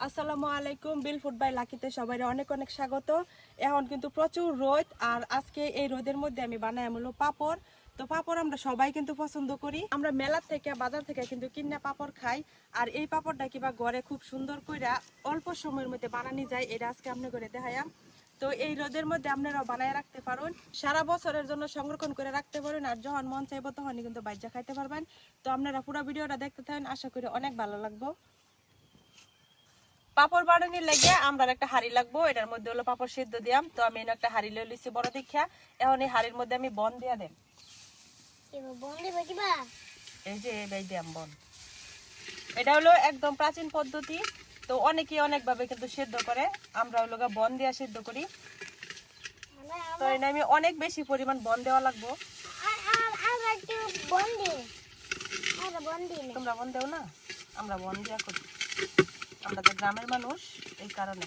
আসসালামু আলাইকুম। বিল food by লাকিতে সবাই অনেক অনেক স্বাগত। এখন কিন্তু প্রচুর রোদ, আর আজকে এই রোদের মধ্যে আমি বানাই হলো পাপড়। তো পাপড় আমরা সবাই কিন্তু পছন্দ করি। আমরা মেলার থেকে বাজার থেকে কিন্তু কিনা পাপড় খাই, আর এই পাপড়টা কিবা ঘরে খুব সুন্দর কইরা অল্প সময়ের মধ্যে বানানি যায়। এটা আজকে আপনি করে দেখাইয়াম। তো এই রোদের মধ্যে আপনারাও বানায় রাখতে পারেন, সারা বছরের জন্য সংরক্ষণ করে রাখতে পারেন, আর যখন মন চাইবো তখনই কিন্তু বাইজা খাইতে পারবেন। তো আপনারা পুরো ভিডিওটা দেখতে থাকেন, আশা করি অনেক ভালো লাগবে। পাপড় বানানির লাগে আমরা একটা হাঁড়ি লাগবো, এটার মধ্যে হলো পাপড় সিদ্ধ দিয়াম। তো আমি একটা হাঁড়ি লই লিছি বড় দীক্ষা। এখন এই হাঁড়ির মধ্যে আমি বন দিয়া দেব। এই যে এই দিয়াম বন। এটা হলো একদম প্রাচীন পদ্ধতি, তো অনেকে অনেক ভাবে কিন্তু সিদ্ধ করে, আমরা হলো বন দিয়া সিদ্ধ করি। তো এটা আমি অনেক বেশি পরিমাণ বন দেওয়া লাগবো। তোমরা বন দেও না, আমরা বন দিয়া করি, আমরা তো গ্রামের মানুষ, এই কারণে।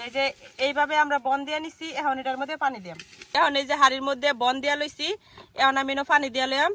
এই যে এইভাবে আমরা বন দিয়া নিছি। এখন এটার মধ্যে পানি দিয়াম। এখন এই যে হাড়ির মধ্যে বন দিয়া লইছি, এখন আমি পানি দিয়া লইয়াম।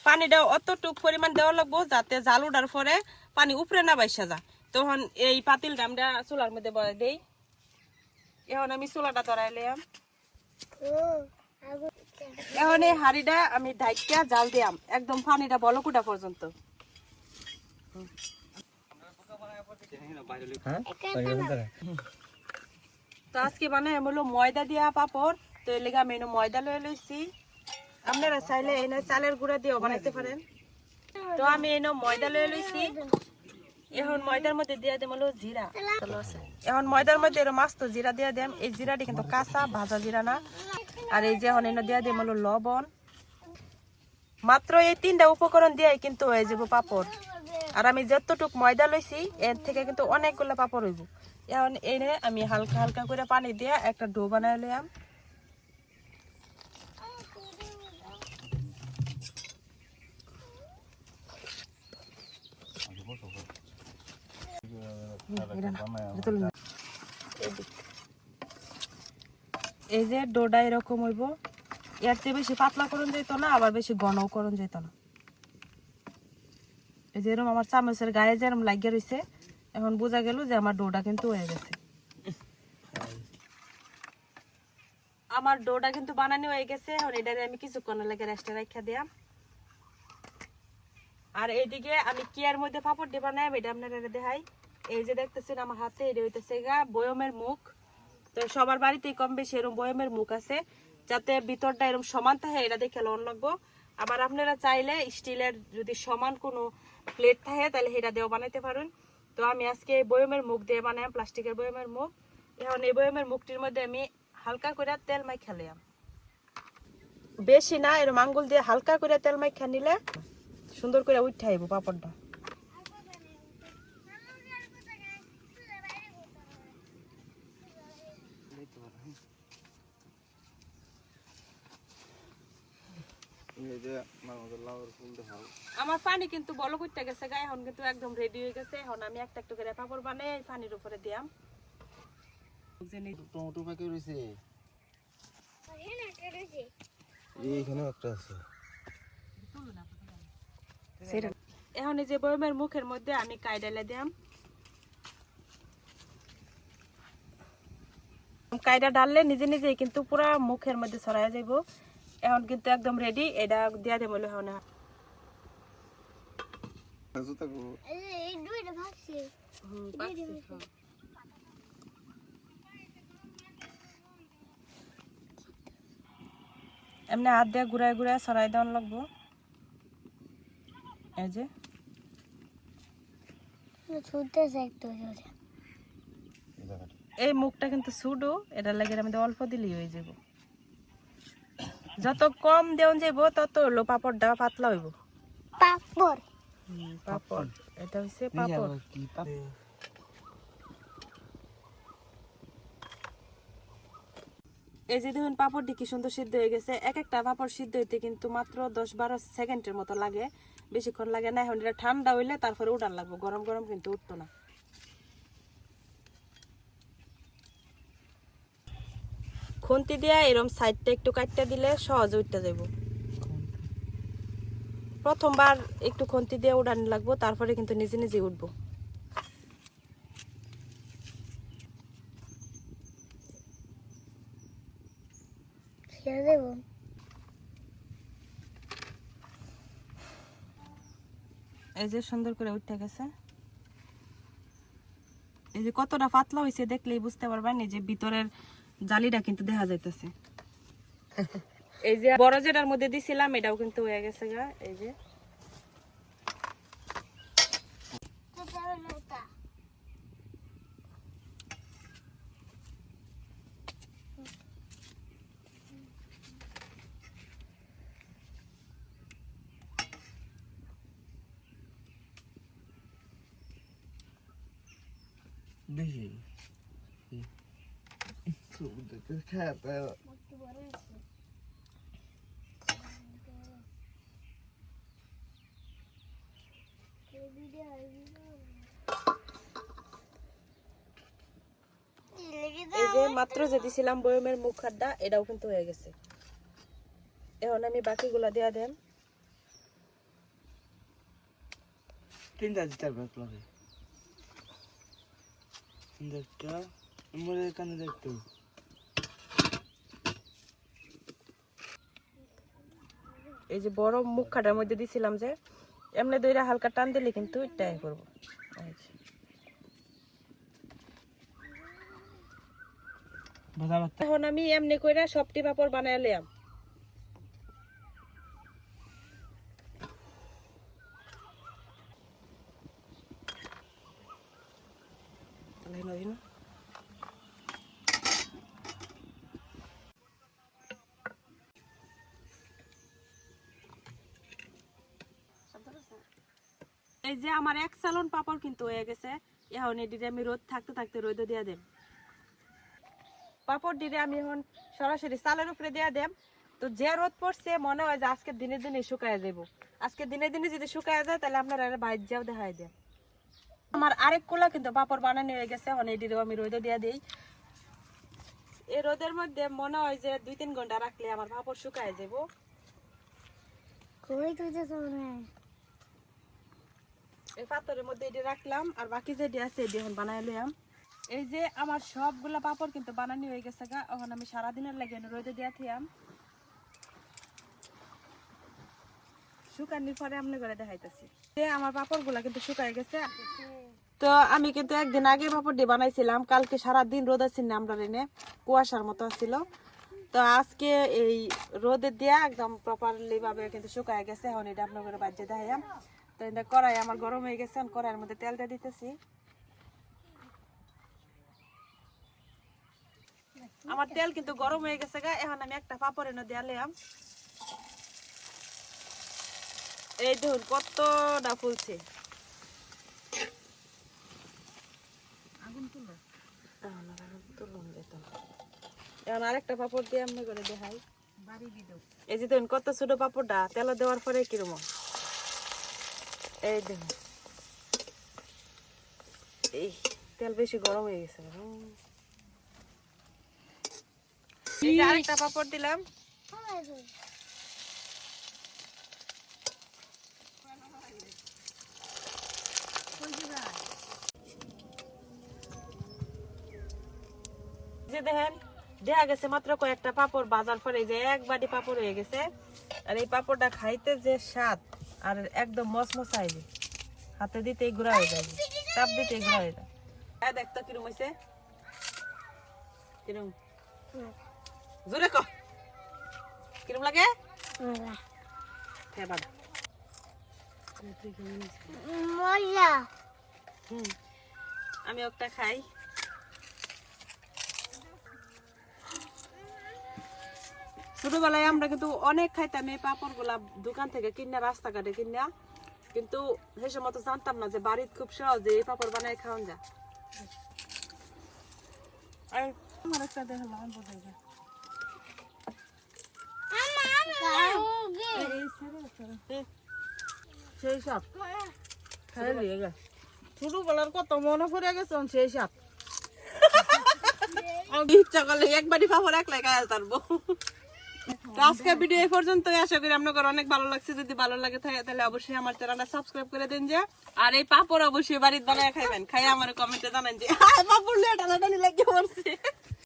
পানিটা অতটুক পরিমাণ দেওয়া লাগবো যাতে জাল উঠার পরে পানি উপরে না বাইসা যা। তখন এই পাতিলটা আমরা চুলার মধ্যে বসাই দেই। এখন আমি চুলাটা ধরাই লইয়াম। এখন এই হাড়িটা আমি ঢাইকা জাল দিয়াম একদম পানিটা বলক উঠা পর্যন্ত। তো আজকে বানাই হলো ময়দা দিয়া পাপড়। তো এর লেগে আমি ময়দা লয়ে লইছি। আপনারা চাইলে এনে চালের গুঁড়া দিয়েও বানাইতে পারেন। তো আমি এনে ময়দা লয়ে লইছি। এখন ময়দার মধ্যে দিয়ে দেব হলো জিরা। এখন ময়দার মধ্যে মাস্ত জিরা দিয়ে দেম। এই জিরাটি কিন্তু কাঁচা, ভাজা জিরা না। আর এই যে এখন এনে দিয়ে দেব হলো লবণ। মাত্র এই তিনটা উপকরণ দিয়ে কিন্তু হয়ে যাব পাপড়। আর আমি যতটুক ময়দা লইছি এর থেকে কিন্তু অনেকগুলো পাপড় হইব। এখন এনে আমি হালকা হালকা করে পানি দিয়ে একটা ডো বানাই লইয়াম। এই যে ডোটা এরকম হইব। এর চেয়ে বেশি পাতলা করুন যেত না, আবার বেশি ঘনও করুন যেত না। এই যে এরকম আমার চামচের গায়ে যেরকম লাগিয়ে রয়েছে, এখন বোঝা গেল যে আমার ডোটা কিন্তু হয়ে গেছে। আমার ডোটা কিন্তু বানানো হয়ে গেছে। এখন এটারে আমি কিছুক্ষণ লাগে রেস্টে রাখা দিলাম। আর এইদিকে আমি কিয়ার মধ্যে পাপড় দিয়ে বানাই, এটা আপনারা দেখাই। এই যে দেখতেছেন আমার হাতে, এটা হইতেছে বয়মের মুখ। তো সবার বাড়িতেই কম বেশি এরকম বয়মের মুখ আছে, যাতে ভিতরটা এরকম সমান থাকে, এটা দেখে লোন লাগবো। আবার আপনারা চাইলে স্টিলের যদি সমান কোনো প্লেট থাকে তাহলে সেটা দিয়েও বানাইতে পারেন। তো আমি আজকে বয়মের মুখ দিয়ে বানাই, প্লাস্টিকের বয়মের মুখ। এখন এই বয়মের মুখটির মধ্যে আমি হালকা করে তেল মাইখা লইয়াম। বেশি না, এরকম আঙ্গুল দিয়ে হালকা করে তেল মাইখা নিলে সুন্দর করে উঠে আইব পাপড়টা। আমার পানি কিন্তু বলক উঠতে গেছে গায়ে, এখন কিন্তু একদম রেডি হয়ে গেছে। এখন আমি একটা একটা করে পাপড় বানাই পানির উপরে দিয়াম। টমেটো পাকে রয়েছে, এইখানেও একটা আছে। এখন এই যে বয়মের মুখের মধ্যে আমি কাইডালে দিয়াম। কাইডা ডাললে নিজে নিজেই কিন্তু পুরা মুখের মধ্যে ছড়াই যাইব। এখন কিন্তু একদম রেডি, এটা দিয়া দেব। এখন এমনি হাত দিয়ে ঘুরায় ঘুরায় ছড়াই দেওয়ান লাগবো। এই যে এই মুখটা কিন্তু ছুডো, এটা লাগে আমি অল্প দিলেই হয়ে যাব। যত কম দেওয়া যাব তত হলো পাপড়টা পাতলা হইব। পাপড় পাপড় এটা হচ্ছে পাপড়। এই যে দেখুন পাপড়টি কি সুন্দর সিদ্ধ হয়ে গেছে। এক একটা পাপড় সিদ্ধ হইতে কিন্তু মাত্র 10-12 সেকেন্ডের মতো লাগে, বেশিক্ষণ লাগে না। এখন এটা ঠান্ডা হইলে তারপরে উঠান লাগবে, গরম গরম কিন্তু উঠতো না। খুন্তি দিয়ে এরকম সাইডটা একটু কাটতে দিলে সহজে উঠতে যাব। প্রথমবার একটু খুন্তি দিয়ে উড়ানি লাগবো, তারপরে কিন্তু নিজে নিজে উঠবো। এই যে সুন্দর করে উঠতে গেছে। এই যে কতটা পাতলা হয়েছে দেখলেই বুঝতে পারবেন, এই যে ভিতরের জালিটা কিন্তু দেখা যাইতেছে। এই যে বড় যেটার মধ্যে দিছিলাম এটাও কিন্তু হয়ে গেছে গা। এই যে দেখি খেতে এই যে মাত্র যে দিছিলাম বয়মের মুখ খাড্ডা এটাও কিন্তু হয়ে গেছে। এখন আমি বাকিগুলা দেয়া দেন। তিনটা দিতে পারবে লাগে তিনটা মরে কানে দেখতো এই যে বড় মুখ খাটার মধ্যে দিছিলাম যে এমনি দইরা হালকা টান দিলে কিন্তু এটাই করবো। এখন আমি এমনি কইরা সবটি পাপড় বানায় লিয়াম। এই যে আমার এক সালন পাপড় কিন্তু হয়ে গেছে। এখন এদিকে আমি রোদ থাকতে থাকতে রোদ দিয়া দেব। পাপড় দিলে আমি এখন সরাসরি চালের উপরে দিয়া দেব। তো যে রোদ পড়ছে মনে হয় যে আজকে দিনে দিনে শুকায় যাব। আজকে দিনে দিনে যদি শুকায় যায় তাহলে আপনারা বাইরে যাও দেখাই দেন। আমার আরেক কোলা কিন্তু পাপড় বানানো হয়ে গেছে। এখন এদিকেও আমি রোদ দিয়া দিই। এই রোদের মধ্যে মনে হয় যে 2-3 ঘন্টা রাখলে আমার পাপড় শুকায় যাব। এই পাথরের মধ্যে এটি রাখলাম আর বাকি যেটি আছে এটি এখন বানাই লইলাম। এই যে আমার সবগুলা পাপড় কিন্তু বানানি হয়ে গেছে গা। এখন আমি সারাদিনের লাগে রোদে দিয়া থিয়াম। শুকানোর পরে আমনে করে দেখাইতেছি। আমার পাপড় গুলা কিন্তু শুকায় গেছে। তো আমি কিন্তু একদিন আগে পাপড় দিয়ে বানাইছিলাম। কালকে সারাদিন রোদ আছিল না, আমরা এনে কুয়াশার মতো ছিল। তো আজকে এই রোদে দিয়া একদম প্রপারলি ভাবে কিন্তু শুকায় গেছে। এখন এটা আপনার করে বাজে দেখাইলাম। তো এটা কড়াই আমার গরম হয়ে গেছে। কড়াইয়ের মধ্যে তেলটা দিতেছি। আমার তেল কিন্তু গরম হয়ে গেছে গা। এখন আমি একটা পাপড় এনে দিলাম। এই দেখুন কতটা ফুলছে। এখন আরেকটা পাপড় দিয়ে আমি করে দেখাই। এই যে দেখুন কত ছোট পাপড়টা তেল দেওয়ার পরে কিরকম। এই দেখুন এই তেল বেশি গরম হয়ে গেছে। এই যে আরেকটা পাপড় দিলাম। যে দেখেন দেখা গেছে মাত্র কয়েকটা পাপড় বাজার পরে যে এক বাটি পাপড় হয়ে গেছে। আর এই পাপড়টা খাইতে যে স্বাদ আর একদম মচমচাই, হাতে দিতে গুঁড়া হয়ে যাবে, চাপ দিতে গুঁড়া হয়ে যায়। দেখতো কিরম হয়েছে, কিরম জোরে ক কিরম লাগে। আমি একটা খাই। ছোটবেলায় আমরা কিন্তু অনেক খাইতাম এই পাপড় গুলা দোকান থেকে কিনা, রাস্তাঘাটে কিনা। কিন্তু সে সময় তো জানতাম না যে বাড়ির খুব সহজে এই পাপড় বানাই খাওয়া যায়। সেই সাপ ছোটবেলার কত মনে পড়ে গেছে সেই সাপ। ইচ্ছা করলে একবারই পাপড় একলাই খাওয়া পারবো। তো আজকের ভিডিও এই পর্যন্তই, আশা করি আপনাদের অনেক ভালো লাগছে। যদি ভালো লাগে থাকে তাহলে অবশ্যই আমার চ্যানেলটা সাবস্ক্রাইব করে দেন যে, আর এই পাপড় অবশ্যই বাড়িতে বানায় খাইবেন, খাই আমার কমেন্টে জানান যে পাপড় লিয়ে টানাটানি লাগিয়ে পড়ছে।